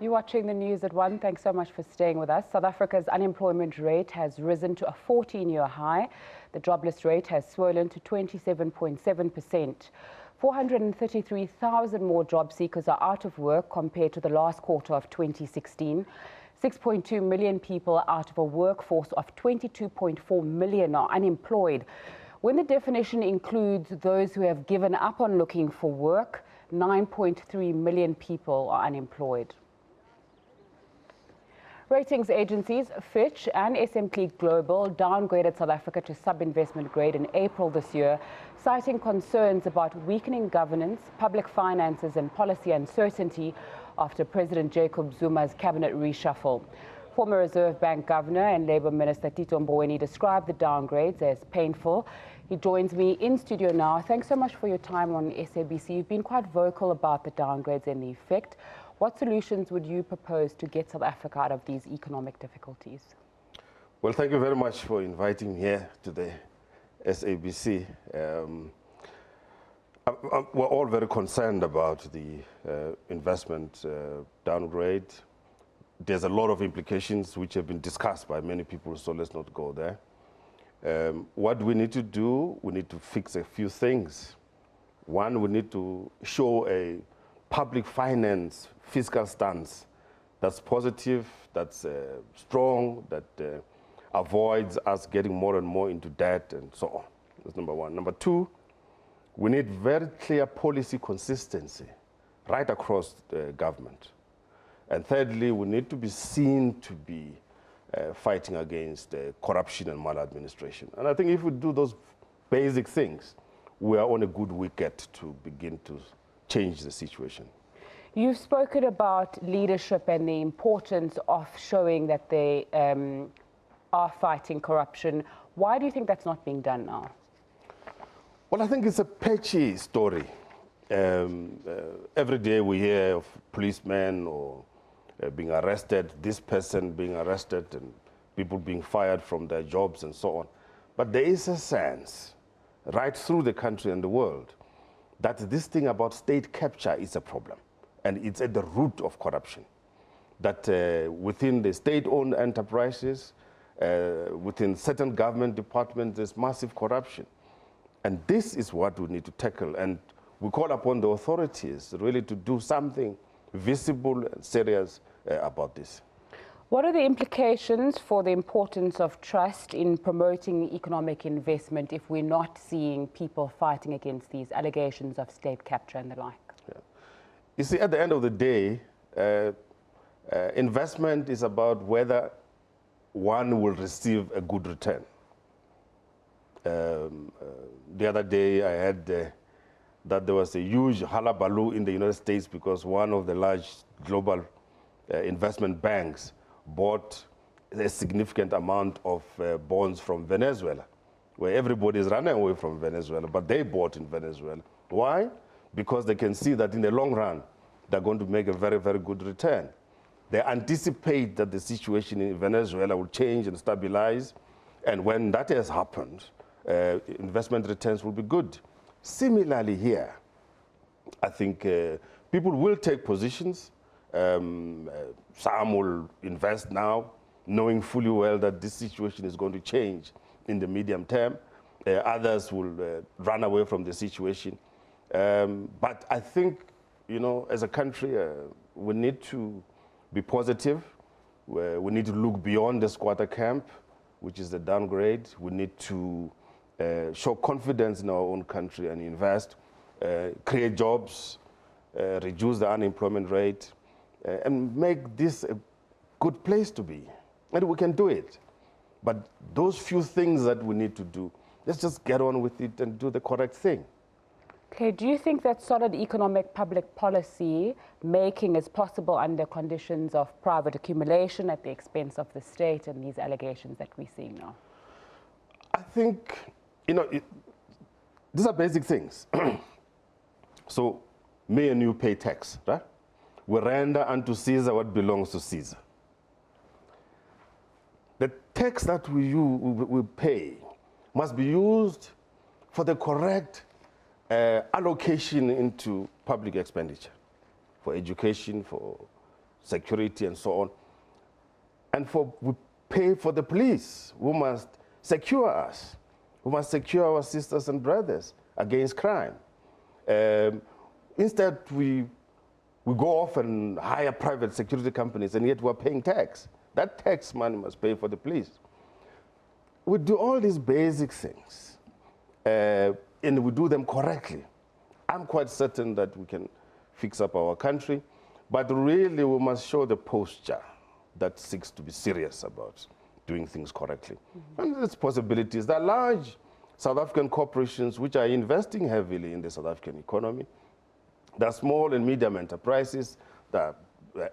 You're watching the news at 1. Thanks so much for staying with us. South Africa's unemployment rate has risen to a 14-year high. The jobless rate has swollen to 27.7%. 433,000 more job seekers are out of work compared to the last quarter of 2016. 6.2 million people are out of a workforce of 22.4 million are unemployed. When the definition includes those who have given up on looking for work, 9.3 million people are unemployed. Ratings agencies Fitch and S&P Global downgraded South Africa to sub-investment grade in April this year, citing concerns about weakening governance, public finances and policy uncertainty after President Jacob Zuma's cabinet reshuffle. Former Reserve Bank Governor and Labour Minister Tito Mboweni described the downgrades as painful. He joins me in studio now. Thanks so much for your time on SABC. You've been quite vocal about the downgrades and the effect. What solutions would you propose to get South Africa out of these economic difficulties? Well, thank you very much for inviting me here to the SABC. We're all very concerned about the investment downgrade. There's a lot of implications which have been discussed by many people, so let's not go there. What we need to do, we need to fix a few things. One, we need to show a public finance fiscal stance that's positive, that's strong, that avoids us getting more and more into debt and so on. That's number one. Number two, we need very clear policy consistency right across the government. And thirdly, we need to be seen to be fighting against corruption and maladministration. And I think if we do those basic things, we are on a good wicket to begin to change the situation. You've spoken about leadership and the importance of showing that they are fighting corruption. Why do you think that's not being done now? Well, I think it's a patchy story. Every day we hear of policemen or being arrested, this person being arrested and people being fired from their jobs and so on. But there is a sense right through the country and the world that this thing about state capture is a problem. And it's at the root of corruption. That within the state-owned enterprises, within certain government departments, there's massive corruption. And this is what we need to tackle. And we call upon the authorities really to do something visible and serious about this. What are the implications for the importance of trust in promoting economic investment if we're not seeing people fighting against these allegations of state capture and the like? Yeah. You see, at the end of the day, investment is about whether one will receive a good return. The other day I heard that there was a huge hullabaloo in the United States because one of the large global investment banks bought a significant amount of bonds from Venezuela, where everybody is running away from Venezuela, but they bought in Venezuela. Why? Because they can see that in the long run, they're going to make a very, very good return. They anticipate that the situation in Venezuela will change and stabilize, and when that has happened, investment returns will be good. Similarly here, I think people will take positions. Some will invest now, knowing fully well that this situation is going to change in the medium term. Others will run away from the situation. But I think, you know, as a country, we need to be positive. We need to look beyond the squatter camp, which is the downgrade. We need to show confidence in our own country and invest, create jobs, reduce the unemployment rate, and make this a good place to be. And we can do it. But those few things that we need to do, let's just get on with it and do the correct thing. Okay, do you think that solid economic public policy making is possible under conditions of private accumulation at the expense of the state and these allegations that we're seeing now? I think, you know, these are basic things. So, me and you pay tax, right? We render unto Caesar what belongs to Caesar. The tax that we pay must be used for the correct allocation into public expenditure, for education, for security and so on. And we pay for the police who must secure us, who must secure our sisters and brothers against crime. Instead, we go off and hire private security companies, and yet we're paying tax. That tax money must pay for the police. We do all these basic things, and we do them correctly. I'm quite certain that we can fix up our country, but really we must show the posture that seeks to be serious about doing things correctly. And there's possibilities. There are large South African corporations which are investing heavily in the South African economy. There are small and medium enterprises, there are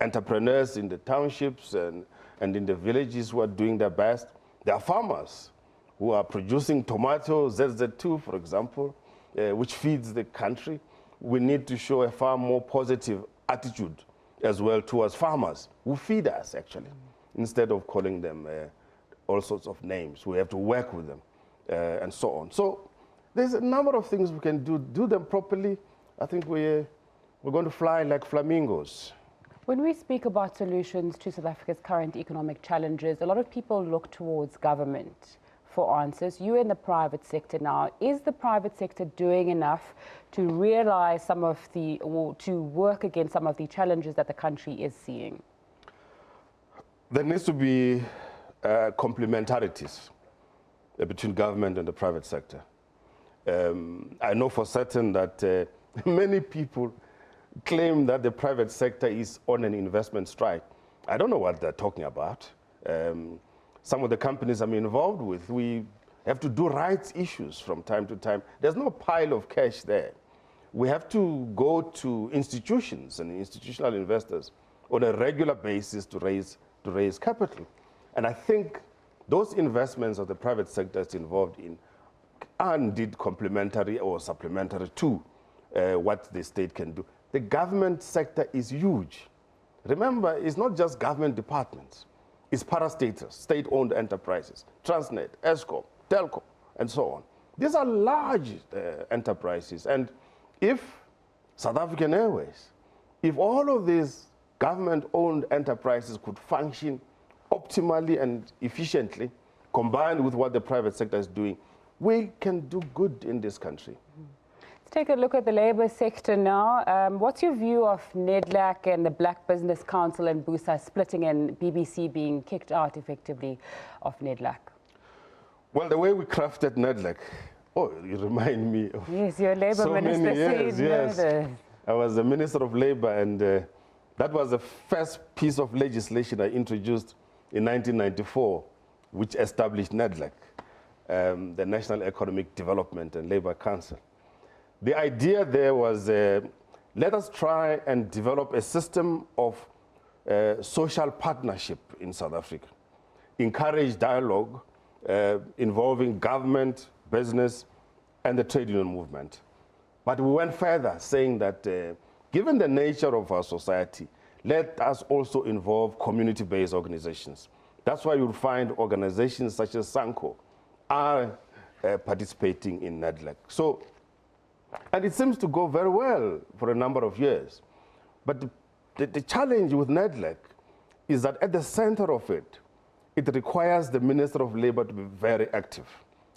entrepreneurs in the townships and in the villages who are doing their best. There are farmers who are producing tomatoes, ZZ2, for example, which feeds the country. We need to show a far more positive attitude as well towards farmers who feed us, actually, instead of calling them all sorts of names. We have to work with them and so on. So there's a number of things we can do them properly. I think we're going to fly like flamingos. When we speak about solutions to South Africa's current economic challenges, a lot of people look towards government for answers. You in the private sector now, is the private sector doing enough to realize some of or to work against some of the challenges that the country is seeing? There needs to be complementarities between government and the private sector. I know for certain that many people claim that the private sector is on an investment strike. I don't know what they're talking about. Some of the companies I'm involved with, we have to do rights issues from time to time. There's no pile of cash there. We have to go to institutions and institutional investors on a regular basis to raise capital. And I think those investments that the private sector is involved in are indeed complementary or supplementary to what the state can do. The government sector is huge. Remember, it's not just government departments. It's parastatals, state-owned enterprises, Transnet, Eskom, Telco, and so on. These are large enterprises. And if South African Airways, if all of these government-owned enterprises could function optimally and efficiently, combined with what the private sector is doing, we can do good in this country. Take a look at the labour sector now. What's your view of NEDLAC and the Black Business Council and BUSA splitting and BBC being kicked out effectively of NEDLAC? Well, the way we crafted NEDLAC, you remind me of yes, your Labour Minister many years, yes. I was the Minister of Labour, and that was the first piece of legislation I introduced in 1994, which established NEDLAC, the National Economic Development and Labour Council. The idea there was, let us try and develop a system of social partnership in South Africa. Encourage dialogue involving government, business, and the trade union movement. But we went further, saying that given the nature of our society, let us also involve community-based organizations. That's why you'll find organizations such as SANCO are participating in NEDLAC. So, and it seems to go very well for a number of years. But the challenge with NEDLAC is that at the center of it, it requires the Minister of Labour to be very active.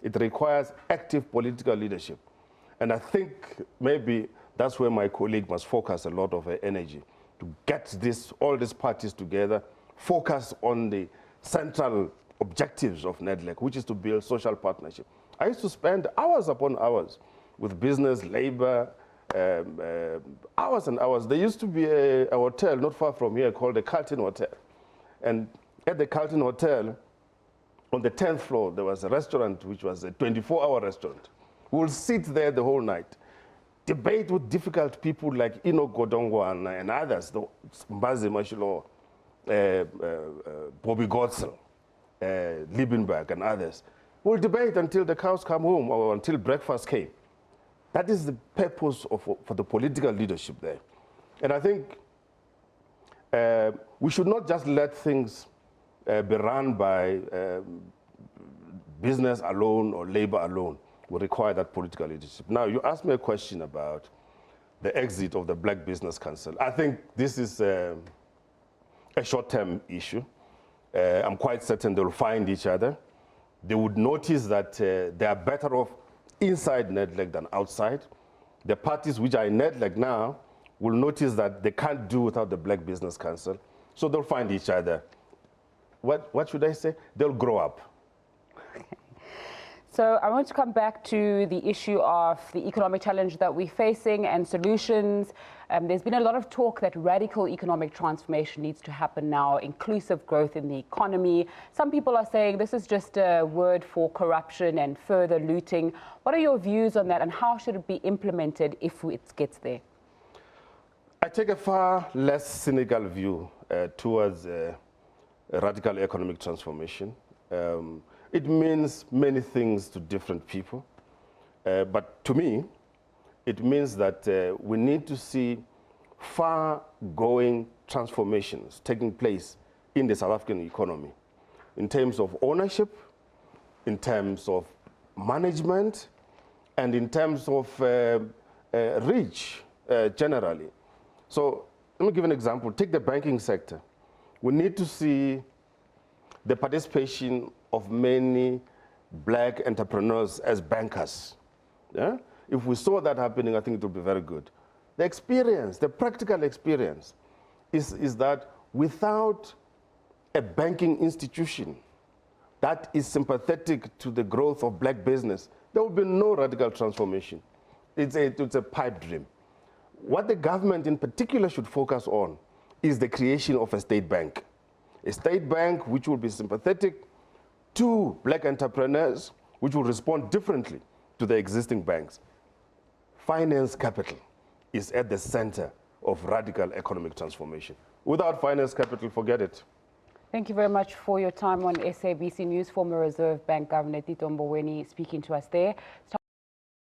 It requires active political leadership. And I think maybe that's where my colleague must focus a lot of her energy, to get all these parties together, focus on the central objectives of NEDLAC, which is to build social partnership. I used to spend hours upon hours with business, labor, hours and hours. There used to be a hotel not far from here called the Carlton Hotel. And at the Carlton Hotel, on the 10th floor, there was a restaurant which was a 24-hour restaurant. We will sit there the whole night, debate with difficult people like Ino Godongwa and others, Mbazi Mashilo, Bobby Gotzel, Liebenberg and others. We'll debate until the cows come home or until breakfast came. That is the purpose for the political leadership there. And I think we should not just let things be run by business alone or labor alone. We require that political leadership. Now, you asked me a question about the exit of the Black Business Council. I think this is a short-term issue. I'm quite certain they'll find each other. They would notice that they are better off inside NEDLAC than outside. The parties which are in NEDLAC now will notice that they can't do without the Black Business Council, so they'll find each other. What should I say? They'll grow up. So I want to come back to the issue of the economic challenge that we're facing and solutions. There's been a lot of talk that radical economic transformation needs to happen now, inclusive growth in the economy. Some people are saying this is just a word for corruption and further looting. What are your views on that, and how should it be implemented if it gets there? I take a far less cynical view towards radical economic transformation. It means many things to different people, but to me, it means that we need to see far-going transformations taking place in the South African economy in terms of ownership, in terms of management, and in terms of reach generally. So let me give an example. Take the banking sector. We need to see the participation of many Black entrepreneurs as bankers. Yeah? If we saw that happening, I think it would be very good. The experience, the practical experience, is that without a banking institution that is sympathetic to the growth of Black business, there will be no radical transformation. It's a pipe dream. What the government in particular should focus on is the creation of a state bank. A state bank which will be sympathetic to Black entrepreneurs, which will respond differently to the existing banks. Finance capital is at the center of radical economic transformation. Without finance capital, forget it. Thank you very much for your time on SABC News. Former Reserve Bank Governor Tito Mboweni speaking to us there.